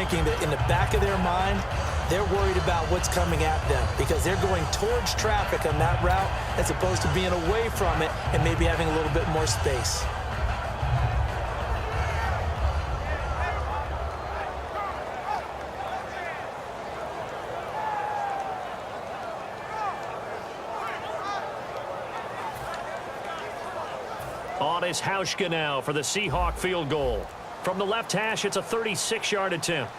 thinking that in the back of their mind, they're worried about what's coming at them because they're going towards traffic on that route as opposed to being away from it and maybe having a little bit more space. On is Hauschka now for the Seahawk field goal. From the left hash, it's a 36-yard attempt.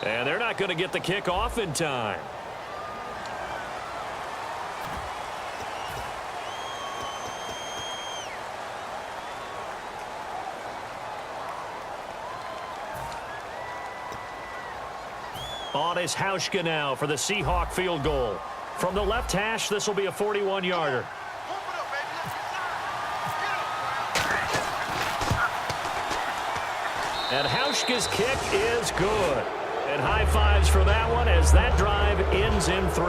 And they're not going to get the kick off in time. On is Hauschka now for the Seahawk field goal. From the left hash, this will be a 41-yarder. And Hauschka's kick is good. And high fives for that one as that drive ends in 3.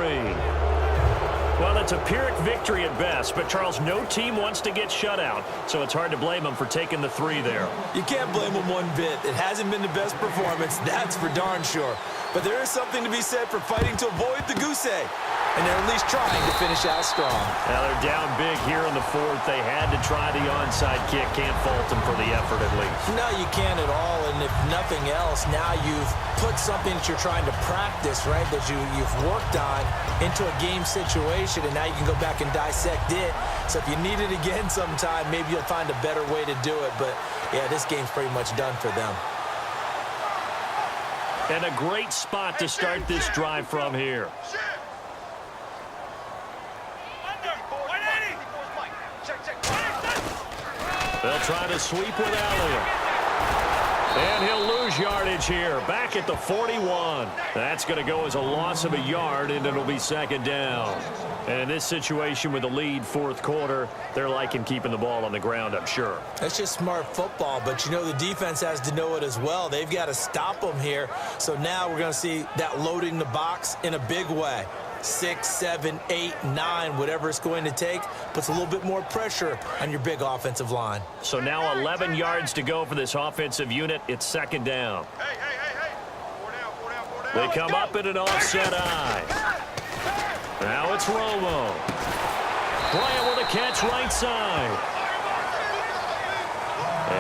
Well, it's a Pyrrhic victory at best, but Charles, no team wants to get shut out, so it's hard to blame them for taking the 3 there. You can't blame them one bit. It hasn't been the best performance, that's for darn sure. But there is something to be said for fighting to avoid the goose egg. And they're at least trying to finish out strong. Now they're down big here in the 4th. They had to try the onside kick. Can't fault them for the effort at least. No, you can't at all. And if nothing else, now you've put something that you're trying to practice, right, that you've worked on into a game situation, and now you can go back and dissect it. So if you need it again sometime, maybe you'll find a better way to do it. But, yeah, this game's pretty much done for them. And a great spot to start this drive from here. They'll try to sweep with Elliott. And he'll lose yardage here. Back at the 41. That's going to go as a loss of a yard, and it'll be 2nd down. And in this situation with the lead 4th quarter, they're liking keeping the ball on the ground, I'm sure. That's just smart football, but you know the defense has to know it as well. They've got to stop them here. So now we're going to see that loading the box in a big way. 6, 7, 8, 9, whatever it's going to take, puts a little bit more pressure on your big offensive line. So now 11 yards to go for this offensive unit. It's 2nd down. Hey. 4 down. They come up in an offset eye. Now it's Romo. Bryant with a catch right side.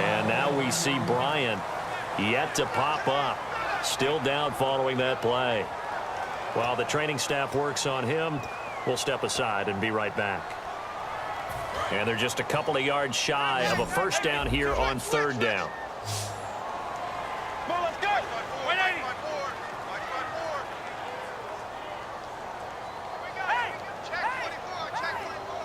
And now we see Bryant yet to pop up. Still down following that play. While the training staff works on him, we'll step aside and be right back. And they're just a couple of yards shy of a 1st down here on 3rd down. Come on, let's go. 180. Hey, check 24. Check 24.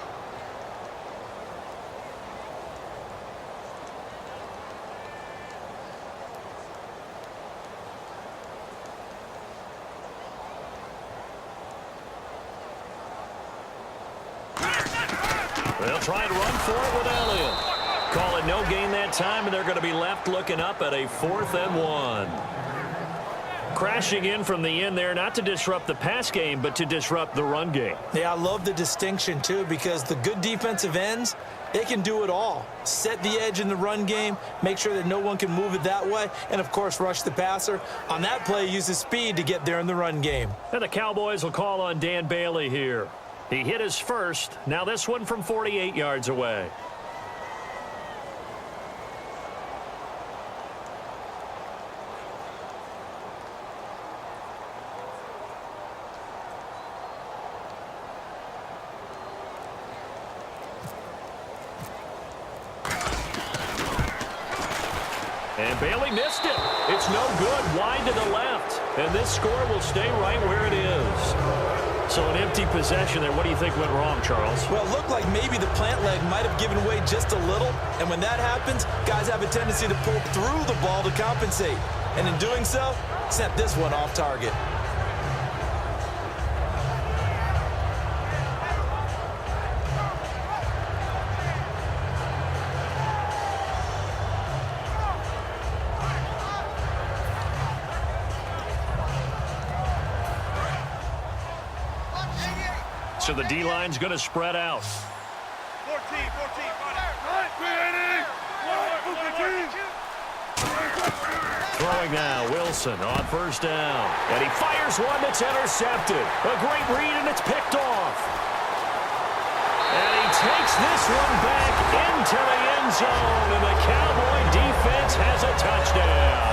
They'll try and run for it with Elliott. Call it no gain that time, and they're going to be left looking up at a 4th and 1. Crashing in from the end there, not to disrupt the pass game, but to disrupt the run game. Yeah, I love the distinction, too, because the good defensive ends, they can do it all. Set the edge in the run game, make sure that no one can move it that way, and, of course, rush the passer. On that play, use his speed to get there in the run game. And the Cowboys will call on Dan Bailey here. He hit his first. Now this one from 48 yards away. And Bailey missed it. It's no good. Wide to the left. And this score will stay right where it is. So an empty possession there. What do you think went wrong, Charles? Well, it looked like maybe the plant leg might have given way just a little. And when that happens, guys have a tendency to pull through the ball to compensate. And in doing so, sent this one off target. So the D-line's going to spread out. 14. Throwing now, Wilson on first down. And he fires one that's intercepted. A great read, and it's picked off. And he takes this one back into the end zone, and the Cowboy defense has a touchdown.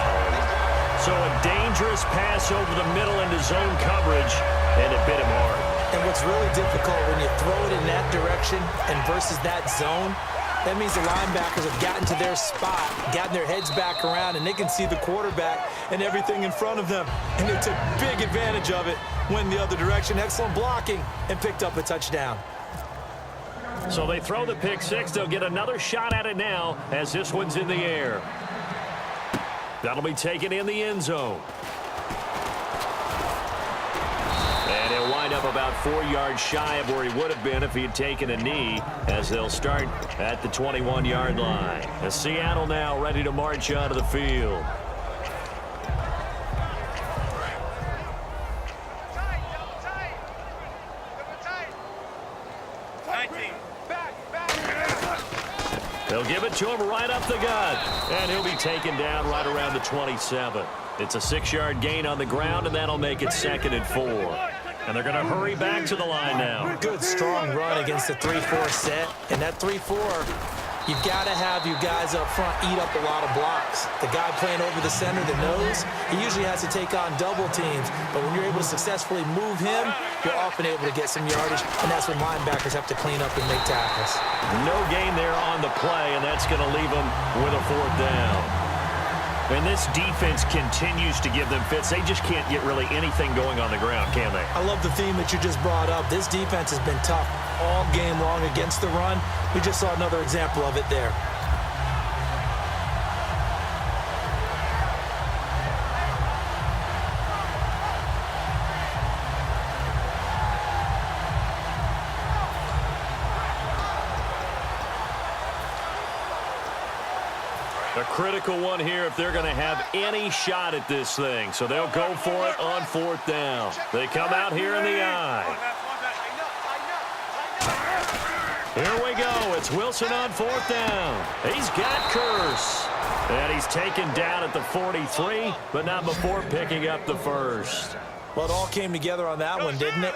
So a dangerous pass over the middle into zone coverage, and it bit him hard. And what's really difficult when you throw it in that direction and versus that zone, that means the linebackers have gotten to their spot, gotten their heads back around, and they can see the quarterback and everything in front of them. And they took big advantage of it, went the other direction. Excellent blocking, and picked up a touchdown. So they throw the pick six. They'll get another shot at it now as this one's in the air. That'll be taken in the end zone. And he'll wind up about 4 yards shy of where he would have been if he had taken a knee, as they'll start at the 21-yard line. As Seattle now ready to march onto the field. They'll give it to him right up the gut. And he'll be taken down right around the 27. It's a 6-yard gain on the ground, and that'll make it 2nd and 4. And they're going to hurry back to the line now. Good, strong run against the 3-4 set. And that 3-4, you've got to have you guys up front eat up a lot of blocks. The guy playing over the center, the nose, he usually has to take on double teams. But when you're able to successfully move him, you're often able to get some yardage. And that's when linebackers have to clean up and make tackles. No gain there on the play, and that's going to leave them with a 4th down. And this defense continues to give them fits. They just can't get really anything going on the ground, can they? I love the theme that you just brought up. This defense has been tough all game long against the run. We just saw another example of it there. A critical one here if they're going to have any shot at this thing. So they'll go for it on 4th down. They come out here in the eye. Here we go. It's Wilson on 4th down. He's got Curse. And he's taken down at the 43, but not before picking up the first. Well, it all came together on that one, didn't it?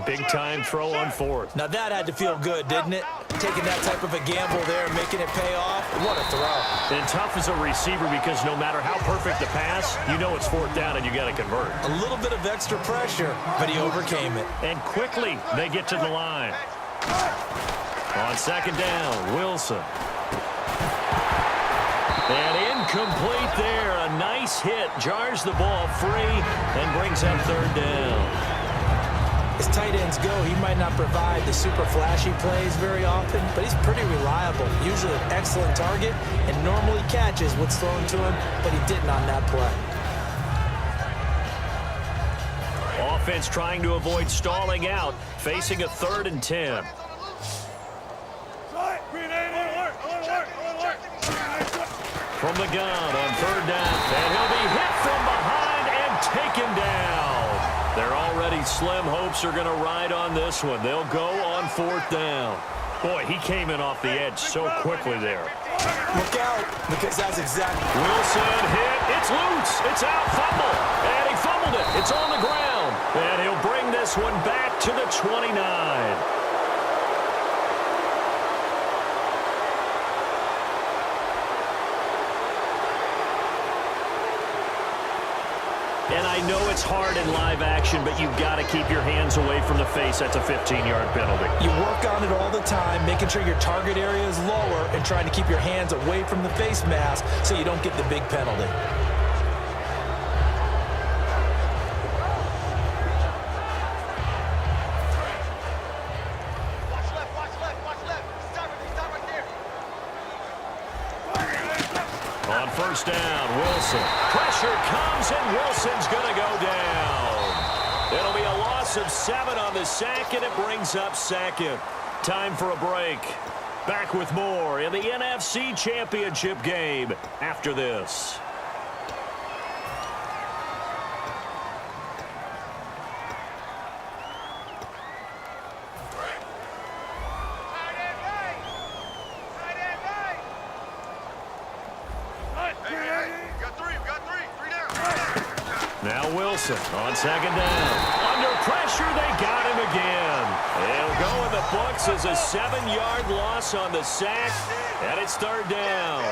Big-time throw on 4th. Now that had to feel good, didn't it? Taking that type of a gamble there, making it pay off. What a throw. And tough as a receiver because no matter how perfect the pass, you know it's 4th down and you got to convert. A little bit of extra pressure, but he overcame it. And quickly they get to the line. On 2nd down, Wilson. And incomplete there. A nice hit. Jars the ball free and brings up 3rd down. As tight ends go, he might not provide the super flashy plays very often, but he's pretty reliable. Usually an excellent target and normally catches what's thrown to him, but he didn't on that play. Offense trying to avoid stalling out, facing a 3rd and 10. From the gun on 3rd down, and he'll be hit from behind and taken down. Their already slim hopes are going to ride on this one. They'll go on 4th down. Boy, he came in off the edge so quickly there. Look out, because that's exactly... Wilson hit. It's loose. It's out. Fumble. And he fumbled it. It's on the ground. And he'll bring this one back to the 29. And I know it's hard in live action, but you've got to keep your hands away from the face. That's a 15-yard penalty. You work on it all the time, making sure your target area is lower and trying to keep your hands away from the face mask so you don't get the big penalty. On 1st down, Wilson. Pressure comes, and Wilson's going to go down. It'll be a loss of 7 on the sack, and it brings up 2nd. Time for a break. Back with more in the NFC Championship game after this. Hey, we got three Now Wilson on second down. Under pressure, they got him again. It'll go in the books as a 7-yard loss on the sack, and it's third down.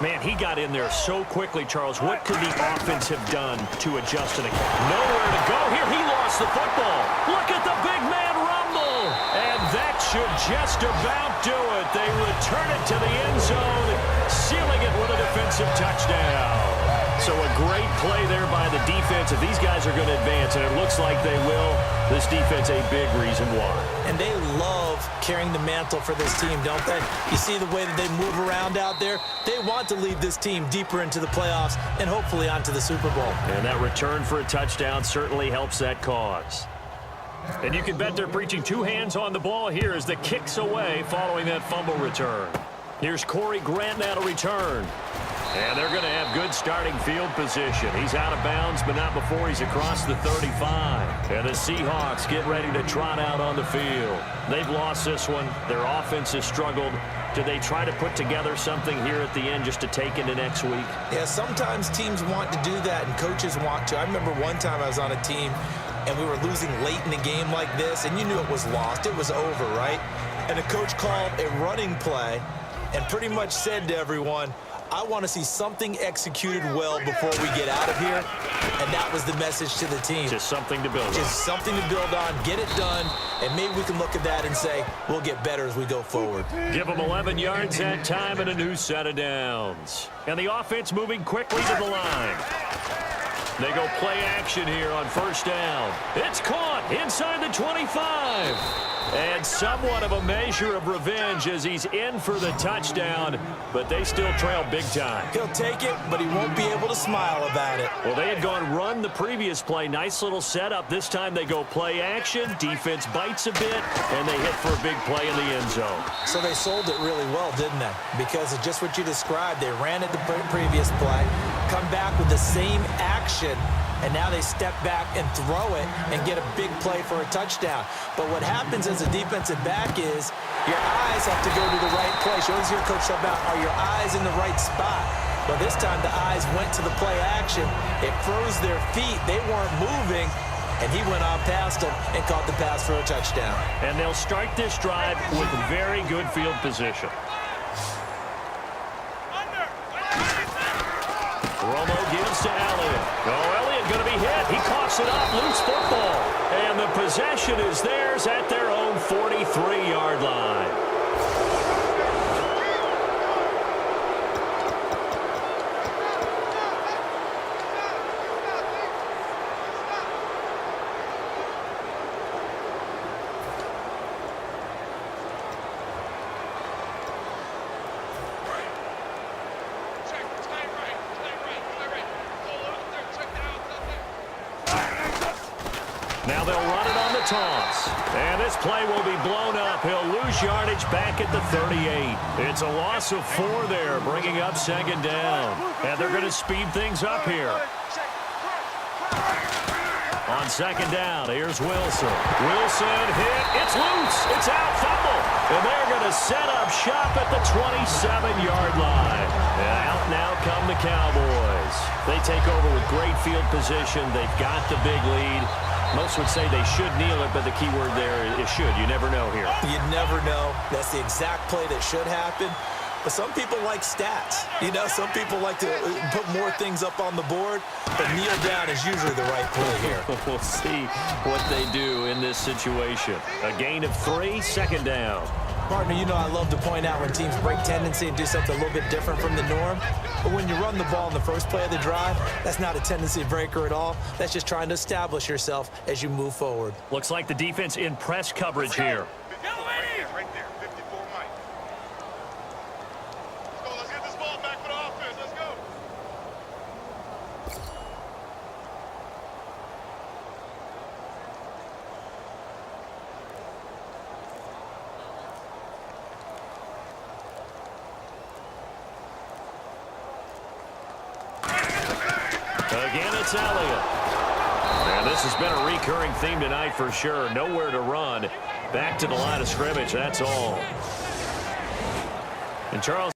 Man, he got in there so quickly, Charles. What could the offense have done to adjust it? Nowhere to go here. He lost the football. Look at the big man rumble. And that should just about do it. They return it to the end zone, sealing it with a defensive touchdown. So a great play there by the defense. If these guys are going to advance, and it looks like they will, this defense a big reason why. And they love carrying the mantle for this team, don't they? You see the way that they move around out there? They want to lead this team deeper into the playoffs and hopefully onto the Super Bowl. And that return for a touchdown certainly helps that cause. And you can bet they're preaching two hands on the ball here as the kick's away following that fumble return. Here's Corey Grant now to return. And they're going to have good starting field position. He's out of bounds, but not before he's across the 35. And the Seahawks get ready to trot out on the field. They've lost this one. Their offense has struggled. Do they try to put together something here at the end just to take into next week? Yeah, sometimes teams want to do that, and coaches want to. I remember one time I was on a team, and we were losing late in a game like this, and you knew it was lost. It was over, right? And the coach called a running play and pretty much said to everyone, I want to see something executed well before we get out of here. And that was the message to the team. Just something to build on. Just something to build on, get it done, and maybe we can look at that and say, we'll get better as we go forward. Give them 11 yards that time and a new set of downs. And the offense moving quickly to the line. They go play action here on first down. It's caught inside the 25. And somewhat of a measure of revenge as he's in for the touchdown, but they still trail big time. He'll take it, but he won't be able to smile about it. Well, they had gone run the previous play. Nice little setup. This time they go play action. Defense bites a bit, and they hit for a big play in the end zone. So they sold it really well, didn't they? Because of just what you described. They ran it the previous play, come back with the same action, and now they step back and throw it and get a big play for a touchdown. But what happens as a defensive back is your eyes have to go to the right place. You always hear Coach talk about, are your eyes in the right spot? Well, this time the eyes went to the play action. It froze their feet. They weren't moving, and he went on past them and caught the pass for a touchdown. And they'll start this drive with very good field position. Romo gives to Elliott. Oh, Elliott going to be hit. He coughs it up. Loose football. And the possession is theirs at their own 43-yard line. Now they'll run it on the toss. And this play will be blown up. He'll lose yardage back at the 38. It's a loss of 4 there, bringing up second down. And they're going to speed things up here. On second down, here's Wilson. Wilson hit. It's loose. It's out. Fumble. And they're going to set up shop at the 27-yard line. And out now come the Cowboys. They take over with great field position. They've got the big lead. Most would say they should kneel it, but the key word there is should. You never know here. You never know. That's the exact play that should happen. But some people like stats. You know, some people like to put more things up on the board, but kneel down is usually the right play here. We'll see what they do in this situation. A gain of 3, second down. Partner, you know I love to point out when teams break tendency and do something a little bit different from the norm. But when you run the ball in the first play of the drive, that's not a tendency breaker at all. That's just trying to establish yourself as you move forward. Looks like the defense in press coverage here. Right there, 54 Mike. Let's get this ball back for the offense. Let's go. Again, it's Elliott. And this has been a recurring theme tonight for sure. Nowhere to run. Back to the line of scrimmage, that's all. And Charles.